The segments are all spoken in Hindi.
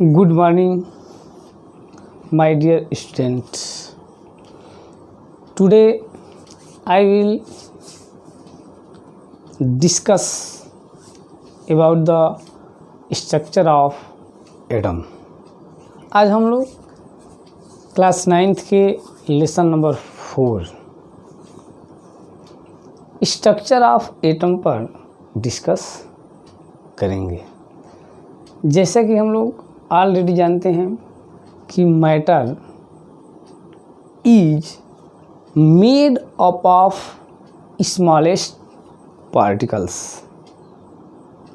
Good morning, my dear students. Today I will discuss about the structure of atom. आज हम लोग क्लास 9th के lesson number 4 structure of atom पर डिस्कस करेंगे। जैसा कि हम लोग ऑलरेडी जानते हैं कि matter is made up of smallest particles.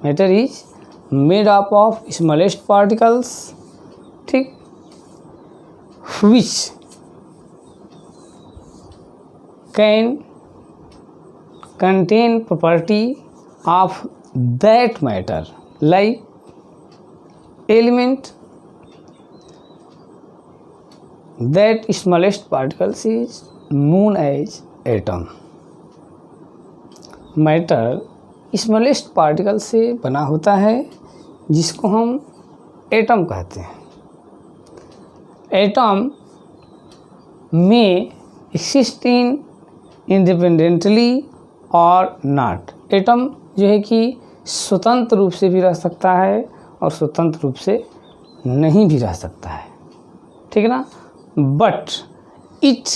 Matter is made up of smallest particles, ठीक, which can contain property of that matter, like element that smallest particles is known as atom. Matter smallest particle से बना होता है जिसको हम एटम कहते हैं। एटम में एक्सिस्ट इन इंडिपेंडेंटली और नॉट। एटम जो है कि स्वतंत्र रूप से भी रह सकता है और स्वतंत्र रूप से नहीं भी रह सकता है, ठीक है ना। But it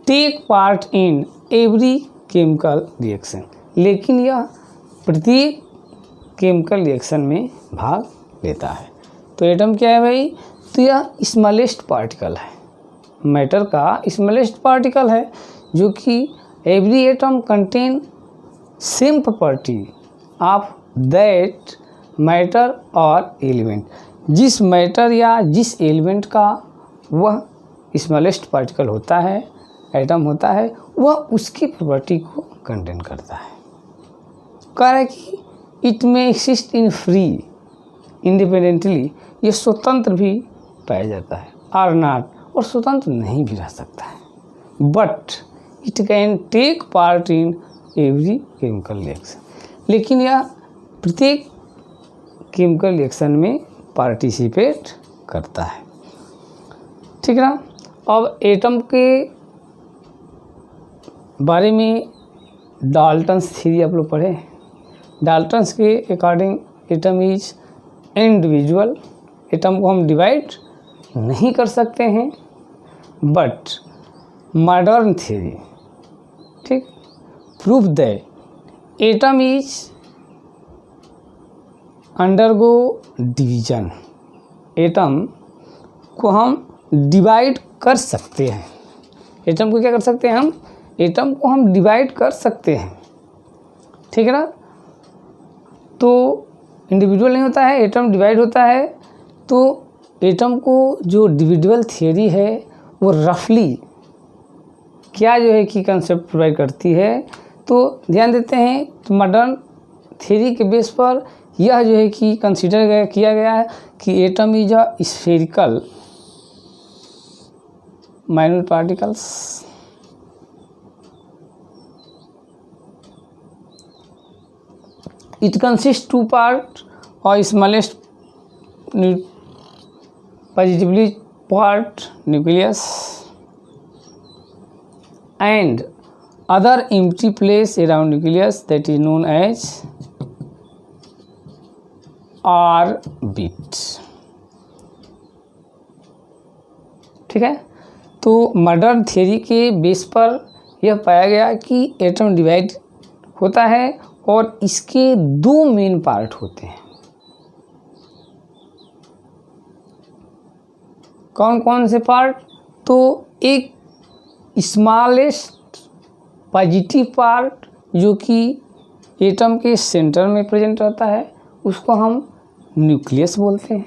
take part in every chemical reaction, लेकिन यह प्रत्येक केमिकल रिएक्शन में भाग लेता है। तो एटम क्या है भाई? तो यह स्मॉलेस्ट पार्टिकल है, मैटर का स्मॉलेस्ट पार्टिकल है, जो कि every atom contain same property of that matter और एलिमेंट। जिस मैटर या जिस एलिमेंट का वह स्मॉलेस्ट पार्टिकल होता है, एटम होता है, वह उसकी प्रॉपर्टी को कंटेन करता है। कह रहा है कि इट में एक्सिस्ट इन फ्री इंडिपेंडेंटली, ये स्वतंत्र भी पाया जाता है, आर नॉट, और स्वतंत्र नहीं भी रह सकता है। But it can take part in every chemical reaction, लेकिन यह प्रत्येक केमिकल रिएक्शन में पार्टिसिपेट करता है, ठीक है ना। अब एटम के बारे में डाल्टन्स थ्योरी आप लोग पढ़े। डाल्टन्स के according atom is individual. Atom को हम डिवाइड नहीं कर सकते हैं, बट मॉडर्न थ्योरी, ठीक, prove that atom is undergo division. Atom को हम डिवाइड कर सकते हैं। एटम को क्या कर सकते हैं हम? एटम को हम डिवाइड कर सकते हैं, ठीक है ना। तो इंडिविजुअल नहीं होता है, एटम डिवाइड होता है। तो एटम को जो डिविजुअल थियरी है वो रफली क्या जो है कि कंसेप्ट प्रोवाइड करती है। तो ध्यान देते हैं, तो मॉडर्न थियरी के बेस पर यह जो है कि कंसीडर किया गया है कि atom is a spherical minor particles. It consist to part और smallest positively part nucleus and other empty place around nucleus that is known as orbit, ठीक है। तो मॉडर्न थियरी के बेस पर यह पाया गया कि एटम डिवाइड होता है और इसके दो मेन पार्ट होते हैं। कौन कौन से पार्ट? तो एक स्मॉलेस्ट पॉजिटिव पार्ट जो कि एटम के सेंटर में प्रेजेंट रहता है, उसको हम न्यूक्लियस बोलते हैं।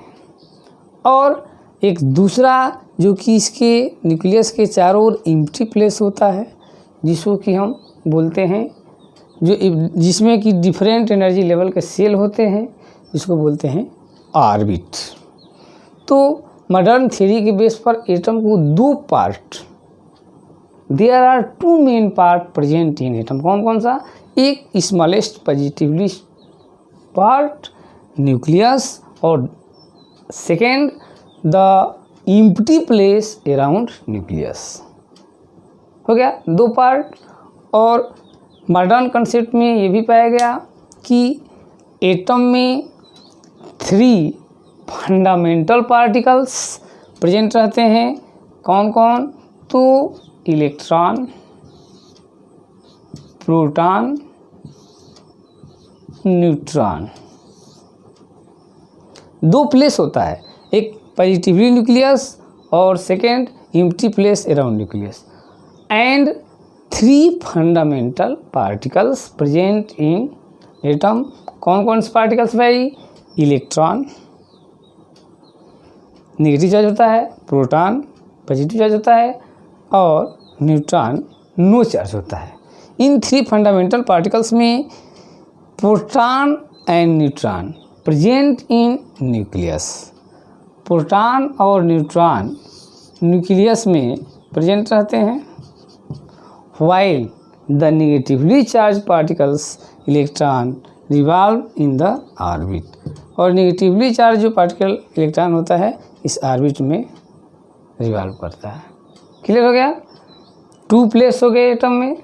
और एक दूसरा जो कि इसके न्यूक्लियस के चारों ओर एम्प्टी प्लेस होता है, जिसको कि हम बोलते हैं, जो जिसमें कि डिफरेंट एनर्जी लेवल के सेल होते हैं, जिसको बोलते हैं ऑर्बिट। तो मॉडर्न थ्योरी के बेस पर एटम को दो part, there are two main part present in atom. कौन कौन सा? एक स्मॉलेस्ट पॉजिटिवली पार्ट न्यूक्लियस और second the empty place around nucleus. हो गया 2 पार्ट। और मॉडर्न कंसेप्ट में ये भी पाया गया कि एटम में 3 फंडामेंटल पार्टिकल्स प्रेजेंट रहते हैं। कौन कौन? तो इलेक्ट्रॉन, प्रोटॉन, न्यूट्रॉन। 2 प्लेस होता है, एक पॉजिटिवली न्यूक्लियस और second empty place around nucleus. And 3 fundamental particles present in atom. कौन कौन से पार्टिकल्स भाई? इलेक्ट्रॉन नेगेटिव चार्ज होता है, प्रोटॉन पॉजिटिव चार्ज होता है और न्यूट्रॉन नो चार्ज होता है। इन 3 फंडामेंटल पार्टिकल्स में proton and neutron present in nucleus. Proton और न्यूट्रॉन न्यूक्लियस में प्रेजेंट रहते हैं, while the negatively charged particles electron revolve in the orbit। और नेगेटिवली चार्ज जो पार्टिकल इलेक्ट्रॉन होता है इस ऑर्बिट में रिवॉल्व करता है। क्लियर हो गया? 2 प्लेस हो गए एटम में,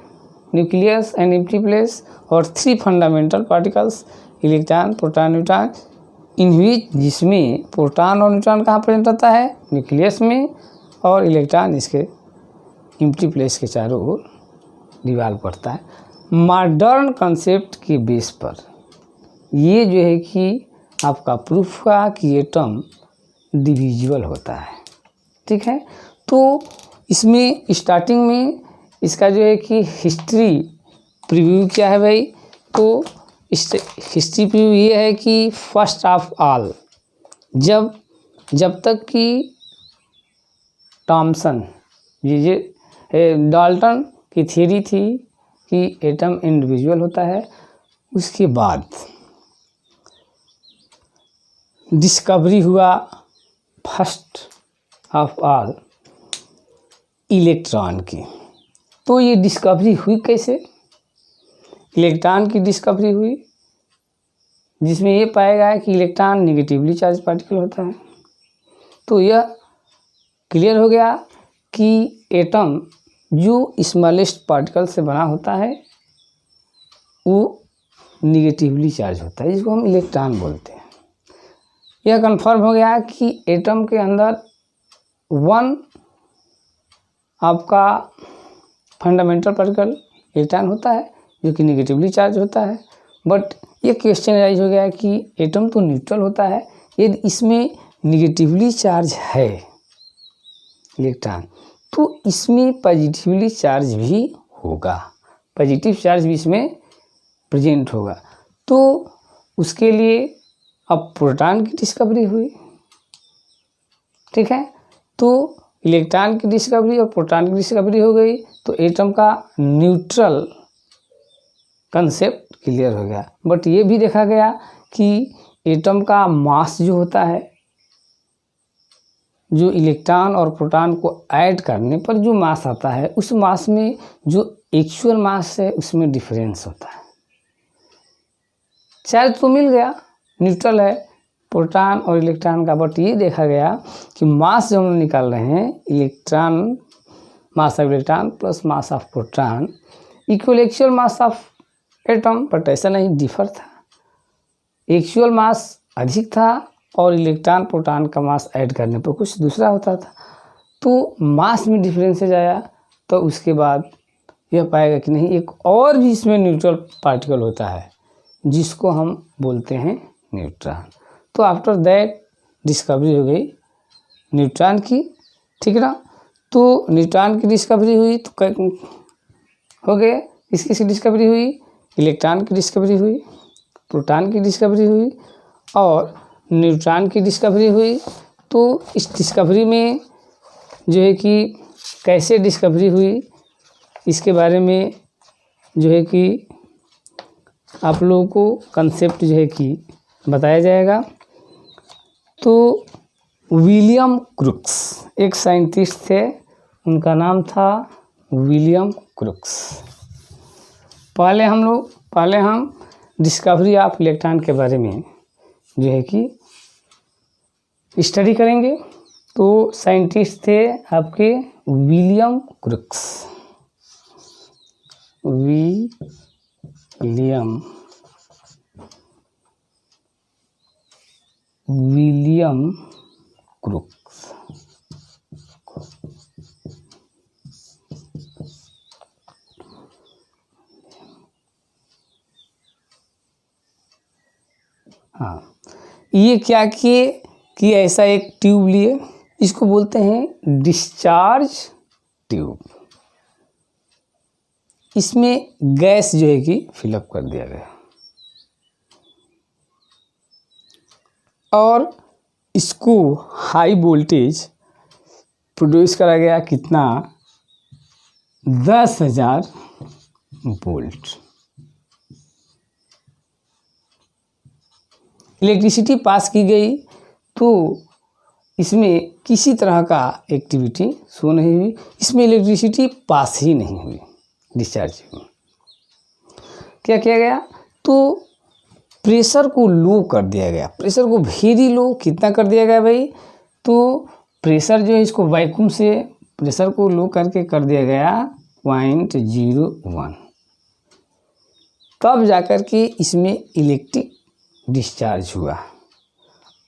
न्यूक्लियस एंड एम्प्टी प्लेस, और 3 fundamental particles electron, proton, neutron, in which जिसमें प्रोटॉन और न्यूट्रॉन कहाँ प्रेजेंट रहता है? न्यूक्लियस में, और इलेक्ट्रॉन इसके एम्प्टी प्लेस के चारों ओर रिवॉल्व करता है। मॉडर्न कंसेप्ट के बेस पर ये जो है कि आपका प्रूफ हुआ कि एटम डिविजिबल होता है। ठीक है, तो इसमें स्टार्टिंग में इसका जो है कि हिस्ट्री प्रीव्यू क्या है भाई? तो हिस्ट्री प्रीव्यू ये है कि फर्स्ट ऑफ ऑल जब तक कि थॉमसन ये डाल्टन की थ्योरी थी कि एटम इंडिविजुअल होता है, उसके बाद डिस्कवरी हुआ फर्स्ट ऑफ ऑल इलेक्ट्रॉन की। तो ये डिस्कवरी हुई कैसे? इलेक्ट्रॉन की डिस्कवरी हुई जिसमें ये पाया गया कि इलेक्ट्रॉन नेगेटिवली चार्ज पार्टिकल होता है। तो यह क्लियर हो गया कि एटम जो स्मॉलेस्ट पार्टिकल से बना होता है वो नेगेटिवली चार्ज होता है, जिसको हम इलेक्ट्रॉन बोलते हैं। यह कंफर्म हो गया कि एटम के अंदर 1 आपका फंडामेंटल पार्टिकल इलेक्ट्रॉन होता है जो कि नेगेटिवली चार्ज होता है। बट ये क्वेश्चन राइज हो गया कि एटम तो न्यूट्रल होता है, यदि इसमें नेगेटिवली चार्ज है इलेक्ट्रॉन तो इसमें पॉजिटिवली चार्ज भी होगा, पॉजिटिव चार्ज भी इसमें प्रेजेंट होगा। तो उसके लिए अब प्रोटॉन की डिस्कवरी हुई। ठीक है, तो इलेक्ट्रॉन की डिस्कवरी और प्रोटॉन की डिस्कवरी हो गई, तो एटम का न्यूट्रल कंसेप्ट क्लियर हो गया। बट ये भी देखा गया कि एटम का मास जो होता है, जो इलेक्ट्रॉन और प्रोटॉन को ऐड करने पर जो मास आता है, उस मास में जो एक्चुअल मास है उसमें डिफरेंस होता है। चार्ज तो मिल गया, न्यूट्रल है प्रोटॉन और इलेक्ट्रॉन का, बट ये देखा गया कि मास जो हम निकाल रहे हैं electron, mass of electron plus mass of proton equal actual mass of atom, but ऐसा नहीं, डिफर था। एक्चुअल मास अधिक था और इलेक्ट्रॉन प्रोटॉन का मास ऐड करने पर कुछ दूसरा होता था। तो मास में डिफरेंसेज आया, तो उसके बाद यह पाएगा कि नहीं, एक और भी इसमें न्यूट्रल पार्टिकल होता है जिसको हम बोलते हैं न्यूट्रॉन। तो आफ्टर दैट डिस्कवरी हो गई न्यूट्रॉन की। ठीक है ना, तो न्यूट्रॉन की डिस्कवरी हुई तो हो गए, इसकी डिस्कवरी हुई, इलेक्ट्रॉन की डिस्कवरी हुई, प्रोटॉन की डिस्कवरी हुई और न्यूट्रॉन की डिस्कवरी हुई। तो इस डिस्कवरी में जो है कि कैसे डिस्कवरी हुई इसके बारे में जो है कि आप लोगों को कंसेप्ट जो है कि बताया जाएगा। तो विलियम क्रुक्स एक साइंटिस्ट थे, उनका नाम था विलियम क्रुक्स। पहले हम डिस्कवरी ऑफ इलेक्ट्रॉन के बारे में जो है कि स्टडी करेंगे। तो साइंटिस्ट थे आपके विलियम क्रुक्स, विलियम क्रुक्स। हाँ, ये क्या किए कि ऐसा एक ट्यूब लिए, इसको बोलते हैं डिस्चार्ज ट्यूब। इसमें गैस जो है कि फिलअप कर दिया गया और इसको हाई वोल्टेज प्रोड्यूस करा गया। कितना? 10,000 वोल्ट इलेक्ट्रिसिटी पास की गई। तो इसमें किसी तरह का एक्टिविटी शो नहीं हुई, इसमें इलेक्ट्रिसिटी पास ही नहीं हुई। डिस्चार्ज में क्या किया गया? तो प्रेशर को लो कर दिया गया, प्रेशर को वेरी लो। कितना कर दिया गया भाई? तो प्रेशर जो है इसको वैक्यूम से प्रेशर को लो करके कर दिया गया 0.01। तब जाकर के इसमें इलेक्ट्रिक डिस्चार्ज हुआ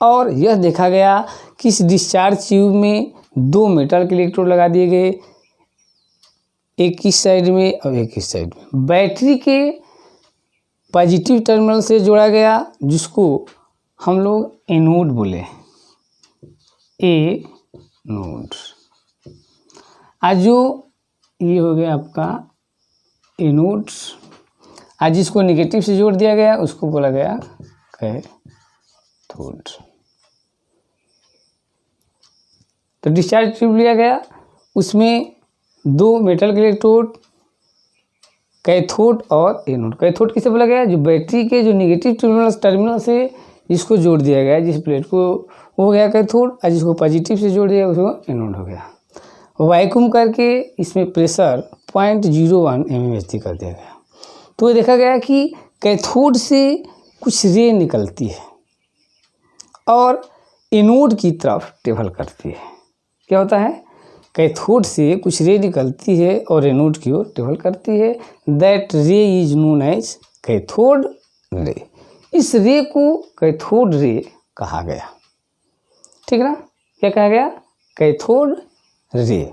और यह देखा गया कि इस डिस्चार्ज ट्यूब में 2 मेटल के इलेक्ट्रोड लगा दिए गए, एक इस साइड में और एक इस साइड में। बैटरी के पॉजिटिव टर्मिनल से जोड़ा गया, जिसको हम लोग एनोड बोले, एनोड। आज जो ये हो गया आपका एनोड, आज जिसको नेगेटिव से जोड़ दिया गया उसको बोला गया कैथोड। तो डिस्चार्ज ट्यूब लिया गया, उसमें 2 मेटल के इलेक्ट्रोड, कैथोड और एनोड। कैथोड किसे बोला गया? जो बैटरी के जो नेगेटिव टर्मिनल से जिसको जोड़ दिया गया, जिस प्लेट को हो गया कैथोड, और जिसको पॉजिटिव से जोड़ दिया उसको एनोड हो गया। वैक्यूम करके इसमें प्रेशर 0.01 mmHg कर दिया गया। तो ये देखा गया कि कैथोड से कुछ रे निकलती है और एनोड की तरफ ट्रेवल करती है। क्या होता है? कैथोड से कुछ रे निकलती है और एनोड की ओर ट्रेवल करती है। दैट रे is known as cathode ray. इस रे को कैथोड रे कहा गया। ठीक ना? क्या कहा गया? Cathode ray.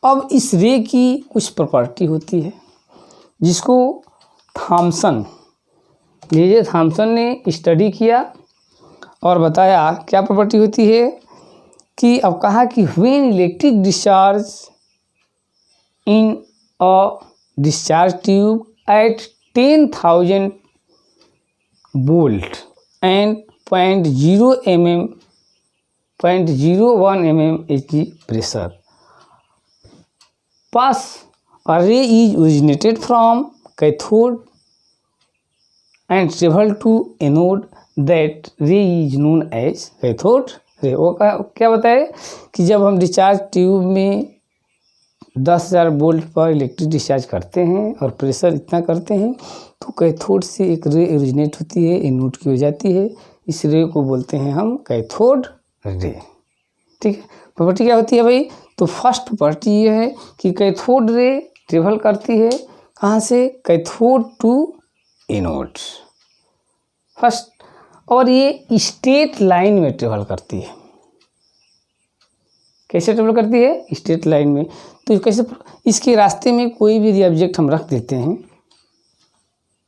अब इस रे की कुछ प्रॉपर्टी होती है जिसको थॉमसन ने स्टडी किया और बताया क्या प्रॉपर्टी होती है कि अब कहा कि when electric discharge in a discharge tube at 10,000 volt and 0.01 mmHg pressure pass a ray is originated from cathode and travel to anode. That ray is known as cathode ray। वो क्या बताए कि जब हम डिस्चार्ज ट्यूब में 10,000 वोल्ट पर इलेक्ट्रिक डिस्चार्ज करते हैं और प्रेशर इतना करते हैं तो कैथोड से एक रे ओरिजिनेट होती है, एनोड की हो जाती है। इस रे को बोलते हैं हम कैथोड रे। ठीक है, प्रॉपर्टी क्या होती है भाई? तो फर्स्ट प्रॉपर्टी ये है कि कैथोड रे ट्रेवल करती है कहाँ से? कैथोड टू एनोड फर्स्ट, और ये स्ट्रेट लाइन में ट्रेवल करती है। कैसे ट्रेवल करती है? स्ट्रेट लाइन में। तो कैसे? इसके रास्ते में कोई भी ऑब्जेक्ट हम रख देते हैं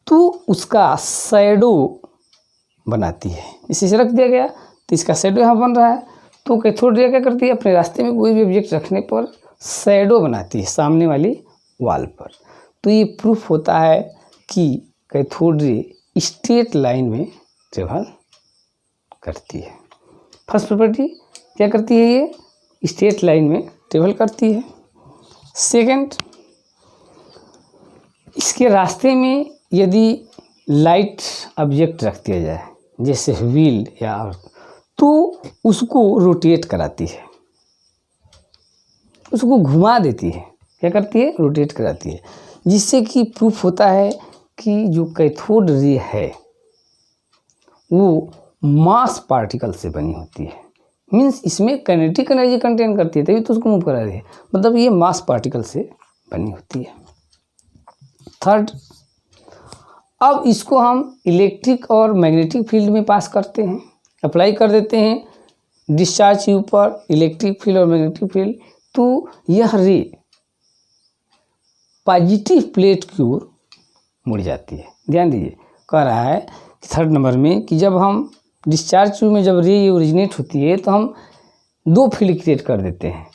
तो उसका शैडो बनाती है। इसे रख दिया गया तो इसका शैडो यहाँ बन रहा है। तो कैथोड रे क्या करती है? अपने रास्ते में कोई भी ऑब्जेक्ट रखने पर शैडो बनाती है सामने वाली वॉल पर। तो ये प्रूफ होता है कि कैथोड रे स्ट्रेट लाइन में ट्रेवल करती है। फर्स्ट प्रॉपर्टी क्या करती है? ये स्ट्रेट लाइन में ट्रेवल करती है। सेकंड, इसके रास्ते में यदि लाइट ऑब्जेक्ट रख दिया जाए जैसे व्हील या तो उसको रोटेट कराती है, उसको घुमा देती है। क्या करती है? रोटेट कराती है, जिससे कि प्रूफ होता है कि जो कैथोड रे है वो मास पार्टिकल से बनी होती है। मीन्स इसमें काइनेटिक एनर्जी कंटेन करती है, तभी तो उसको मूव करा रही है, मतलब ये मास पार्टिकल से बनी होती है। थर्ड, अब इसको हम इलेक्ट्रिक और मैग्नेटिक फील्ड में पास करते हैं, अप्लाई कर देते हैं डिस्चार्ज ट्यूब पर इलेक्ट्रिक फील्ड और मैग्नेटिक फील्ड, तो यह रे पॉजिटिव प्लेट की ओर मुड़ जाती है। ध्यान दीजिए, कह रहा है कि थर्ड नंबर में कि जब हम डिस्चार्ज ट्यूब में जब रे ये ओरिजिनेट होती है तो हम दो फील्ड क्रिएट कर देते हैं,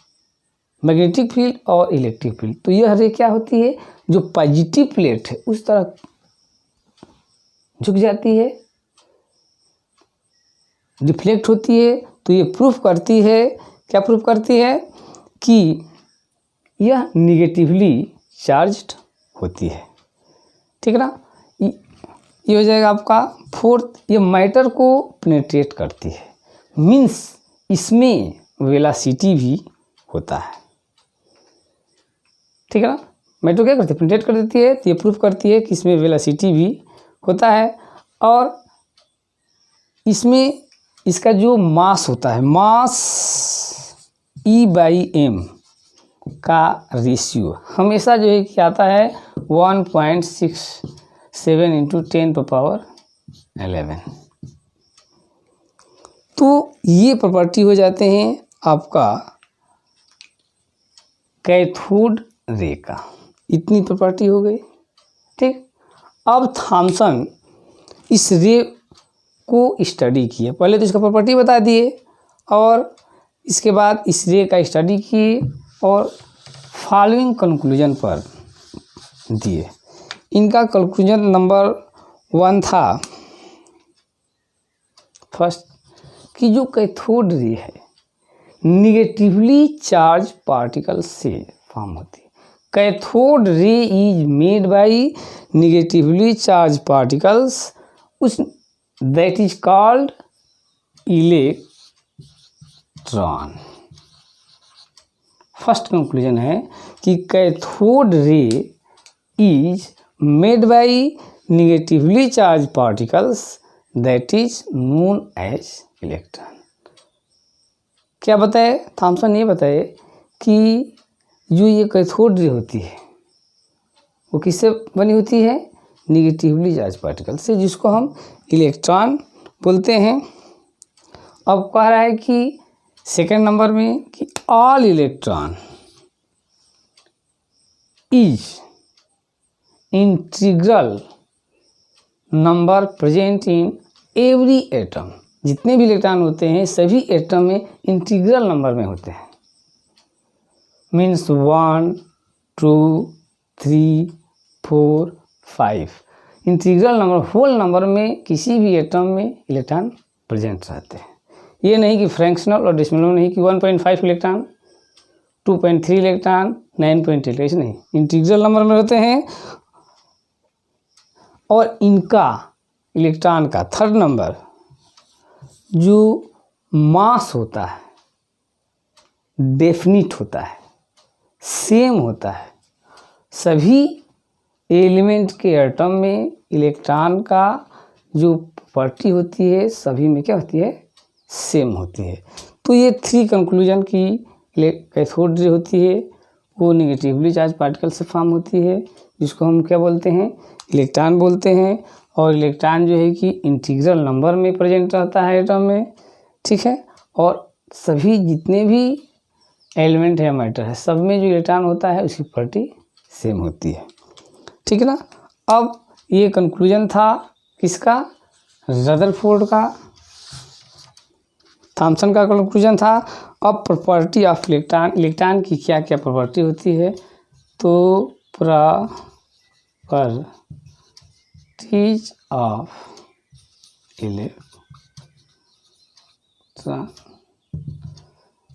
मैग्नेटिक फील्ड और इलेक्ट्रिक फील्ड। तो यह रे क्या होती है, जो पॉजिटिव प्लेट है उस तरह झुक जाती है, रिफ्लेक्ट होती है। तो ये प्रूफ करती है, क्या प्रूफ करती है, कि यह निगेटिवली चार्ज्ड होती है। ठीक है ना, ये हो जाएगा आपका फोर्थ। ये मैटर को पेनिट्रेट करती है, मीन्स इसमें वेलोसिटी भी होता है। ठीक है ना, मैटर क्या करती है, पेनिट्रेट कर देती है। तो ये प्रूफ करती है कि इसमें वेलोसिटी भी होता है, और इसमें इसका जो मास होता है, मास E/m का रेशियो हमेशा जो है कि आता है 1.67 इंटू 10⁻11। तो ये प्रॉपर्टी हो जाते हैं आपका कैथोड रे का, इतनी प्रॉपर्टी हो गई। ठीक, अब थॉमसन इस रे को स्टडी किए, पहले तो इसका प्रॉपर्टी बता दिए और इसके बाद इस रे का स्टडी किए और फॉलोइंग कंक्लूजन पर दिए। इनका कंक्लूजन नंबर 1 था फर्स्ट, कि जो कैथोड रे है निगेटिवली चार्ज पार्टिकल से फॉर्म होती है। Cathode ray is made by negatively charge particles, उस that is called electron. First conclusion है कि cathode ray is made by negatively charge particles that is known as electron. क्या बताए थॉमसन, ये बताए कि जो ये कैथोड रे होती है वो किससे बनी होती है, निगेटिवली चार्ज पार्टिकल से, जिसको हम इलेक्ट्रॉन बोलते हैं। अब कह रहा है कि सेकेंड नंबर में कि all electron is integral number present in every atom. जितने भी इलेक्ट्रॉन होते हैं सभी एटम में इंटीग्रल नंबर में होते हैं, means 1 2 3 4 5 integral number, whole number में किसी भी एटम में इलेक्ट्रॉन प्रेजेंट रहते हैं। ये नहीं कि फ्रैक्शनल और डेसिमल में नहीं कि 1.5 इलेक्ट्रॉन 2.3 इलेक्ट्रॉन 9.8, ऐसे नहीं, इंटीग्रल नंबर में रहते हैं। और इनका इलेक्ट्रॉन का थर्ड नंबर जो मास होता है डेफिनिट होता है, सेम होता है। सभी एलिमेंट के एटम में इलेक्ट्रॉन का जो प्रॉपर्टी होती है सभी में क्या होती है, सेम होती है। तो ये 3 कंक्लूजन की कैथोड रे होती है वो निगेटिवली चार्ज पार्टिकल से फॉर्म होती है, जिसको हम क्या बोलते हैं, इलेक्ट्रॉन बोलते हैं। और इलेक्ट्रॉन जो है कि इंटीग्रल नंबर में प्रेजेंट रहता है एटम में। ठीक है, और सभी जितने भी एलिमेंट है मैटर है सब में जो इलेक्ट्रॉन होता है उसकी प्रॉपर्टी सेम होती है। ठीक है ना, अब ये कंक्लूजन था किसका, रदरफोर्ड का, थॉमसन का कंक्लूजन था। अब प्रॉपर्टी ऑफ इलेक्ट्रॉन, इलेक्ट्रॉन की क्या क्या प्रॉपर्टी होती है, तो प्रॉपर्टीज ऑफ इलेक्ट्रॉन,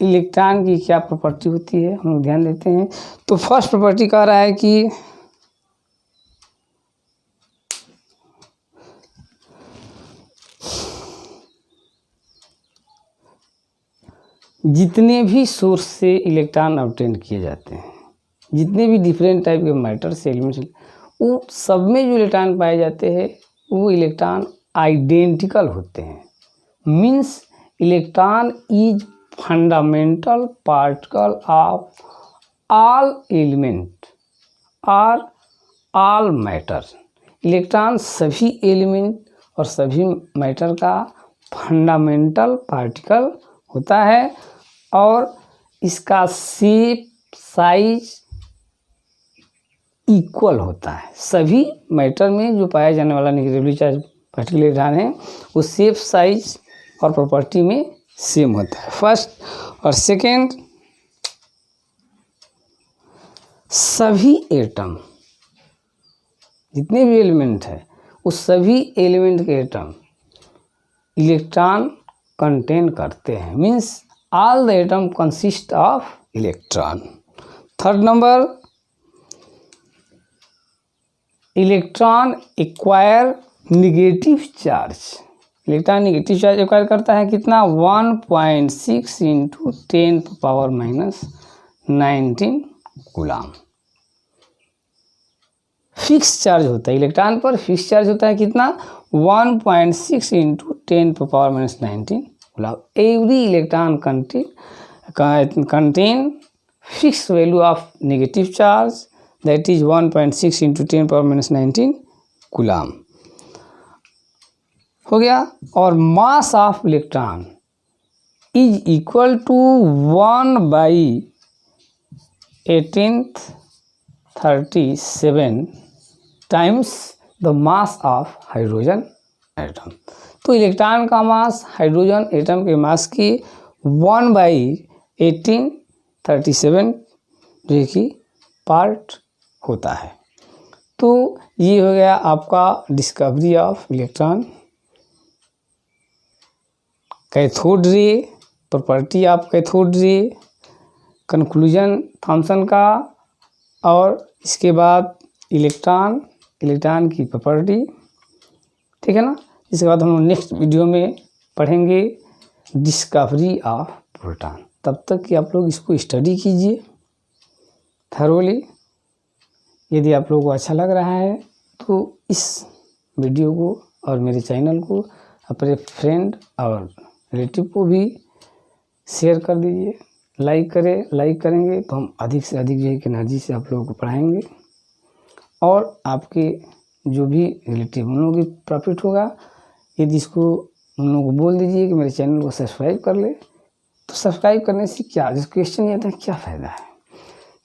इलेक्ट्रॉन की क्या प्रॉपर्टी होती है हम लोग ध्यान देते हैं। तो फर्स्ट प्रॉपर्टी कह रहा है कि जितने भी सोर्स से इलेक्ट्रॉन ऑब्टेन किए जाते हैं, जितने भी डिफरेंट टाइप के मैटर से एलिमेंट्स, वो सब में जो इलेक्ट्रॉन पाए जाते हैं वो इलेक्ट्रॉन आइडेंटिकल होते हैं। Means electron is fundamental particle of all element और ऑल मैटर। इलेक्ट्रॉन सभी एलिमेंट और सभी मैटर का फंडामेंटल पार्टिकल होता है और इसका शेप साइज इक्वल होता है। सभी मैटर में जो पाया जाने वाला नेगेटिवली चार्ज पार्टिकल इलेक्ट्रॉन है वो शेप साइज और प्रॉपर्टी में सेम होता है। फर्स्ट और सेकेंड, सभी एटम जितने भी एलिमेंट है उस सभी एलिमेंट के एटम इलेक्ट्रॉन कंटेन करते हैं, means all the atom consist of electron. Third number, electron acquire negative charge. Electron negative charge acquire करता है कितना, 1.6 इंटू 10⁻⁻19 कूलम। फिक्स चार्ज होता है इलेक्ट्रॉन पर, फिक्स चार्ज होता है कितना, 1.6 into 10⁻⁻19 coulomb. Every electron contain fixed value of negative charge, that is 1.6 into 10⁻⁻19 coulomb हो गया। और mass of electron is equal to 1/1837 times the mass of hydrogen atom. तो इलेक्ट्रॉन का मास हाइड्रोजन एटम के मास की 1/1837 जो कि पार्ट होता है। तो ये हो गया आपका discovery of electron, cathode ray, property of cathode ray, conclusion Thomson का, और इसके बाद इलेक्ट्रॉन की प्रॉपर्टी, ठीक है ना। इसके बाद हम लोग नेक्स्ट वीडियो में पढ़ेंगे डिस्कवरी ऑफ प्रोटॉन। तब तक कि आप लोग इसको स्टडी कीजिए थरोली। यदि आप लोगों को अच्छा लग रहा है तो इस वीडियो को और मेरे चैनल को अपने फ्रेंड और रिलेटिव को भी शेयर कर दीजिए, लाइक करेंगे तो हम अधिक से अधिक जो एनर्जी से आप लोगों को पढ़ाएंगे और आपके जो भी रिलेटिव उन लोगों की प्रॉफिट होगा। यदि इसको उन लोगों को बोल दीजिए कि मेरे चैनल को सब्सक्राइब कर ले, तो सब्सक्राइब करने से क्या, जिस क्वेश्चन ये आता है क्या फ़ायदा है,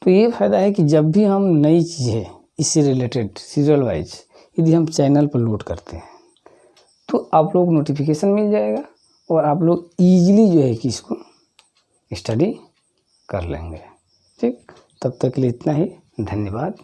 तो ये फ़ायदा है कि जब भी हम नई चीज़ें इससे रिलेटेड सीरियल वाइज यदि हम चैनल पर लोड करते हैं तो आप लोग नोटिफिकेशन मिल जाएगा और आप लोग ईजिली जो है कि इसको स्टडी कर लेंगे। ठीक, तब तक के लिए इतना ही, धन्यवाद।